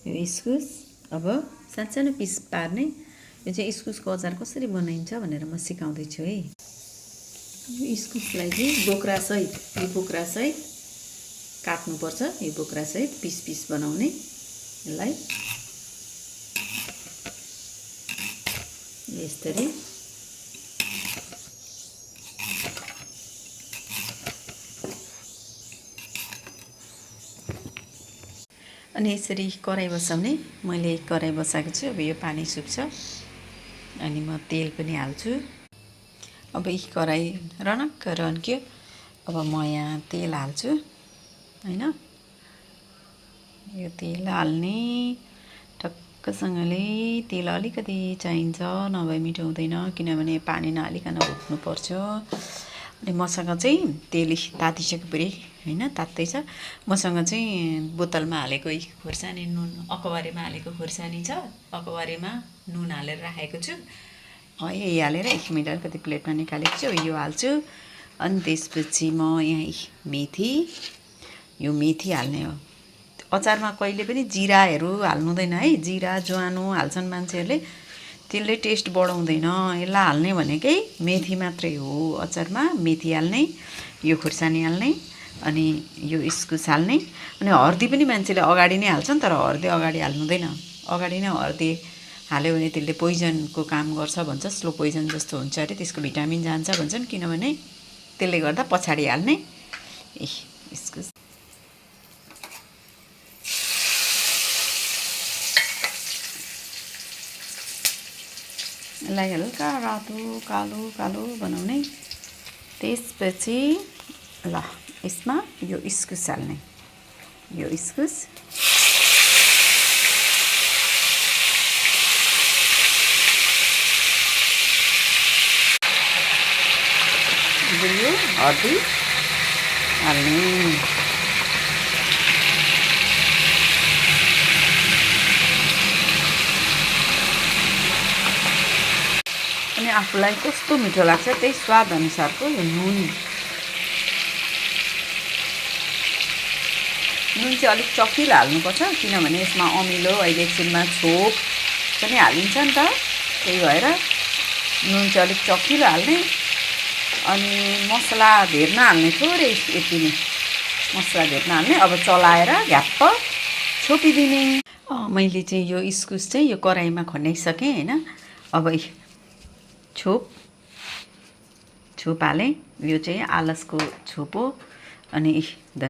यो इस्कुस अब सानो पिस पार्ने। यो चाहिँ इस्कुसको अचार कसरी बनाइन्छ भनेर म सिकाउँदैछु है। यो इस्कुसलाई चाहिँ बोक्रासहित काट्नुपर्छ। यो बोक्रासहित पिस पिस बनाउने यसलाई यसरी अनि यसरी कराई बसाउने। मैले कराई बसाएको छु। अब यो पानी सुक्छ अनि म तेल पनि हाल्छु। अब यी कराई रनक्क रन्क्यो। अब म यहाँ तेल हाल्छु हैन। यो तेल हाल्ने टक्कसँगले तेल अलिकति चाहिन्छ, नभए मिठो हुँदैन, किनभने पानी नहालिकन भुट्नुपर्छ। अनि मसँग चाहिँ तेल तातिसक्यो पुरै हैन, तात्दैछ। मसँग चाहिँ बोतलमा हालेको खोर्सानी नुन, अकबारीमा हालेको खोर्सानी छ। अकबारीमा नुन हालेर राखेको छु। यही हालेर 1 मिनट अलिकति प्लेटमा निकालेको छु। यो हाल्छु। अनि त्यसपछि म यहाँ यो मेथी हाल्ने हो। अचारमा कहिले पनि जिराहरू हाल्नु हुँदैन है। जिरा ज्वानो हाल्छन् मान्छेहरूले, त्यसले टेस्ट बढाउँदैन। यसलाई हाल्ने भनेकै मेथी मात्रै हो। अचारमा मेथी हाल्ने, यो खोर्सानी हाल्ने, अनि यो इस्कुस हाल्ने। अनि हर्दी पनि मान्छेले अगाडि नै हाल्छन्, तर हर्दी अगाडि हाल्नु हुँदैन। अगाडि नै हर्दी हाल्यो भने त्यसले पोइजनको काम गर्छ भन्छ, स्लो पोइजन जस्तो हुन्छ अरे, त्यसको भिटामिन जान्छ भन्छन्। किनभने त्यसले गर्दा पछाडि हाल्ने। इस्कुस यसलाई हल्का रातो कालो कालो बनाउने। त्यसपछि ल यसमा यो इस्कुस हाल्ने। यो इस्कुस यो हर्दी हाल्ने। अनि आफूलाई कस्तो मिठो लाग्छ त्यही स्वाद अनुसारको यो नुन चाहिँ अलिक चखिलो हाल्नुपर्छ, किनभने यसमा अमिलो अहिले एकछिनमा छोप पनि हालिन्छ नि त। त्यही भएर नुन चाहिँ अलिक चखिलो हाल्ने। अनि मसला धेर नहाल्ने, थोरै यति नै मसला धेर नहाल्ने। अब चलाएर घ्याप्प छोपिदिने। मैले चाहिँ यो इस्कुस चाहिँ यो कराईमा खनाइसकेँ हैन। अब छोप हालेँ। यो चाहिँ आलसको छोप हो। अनि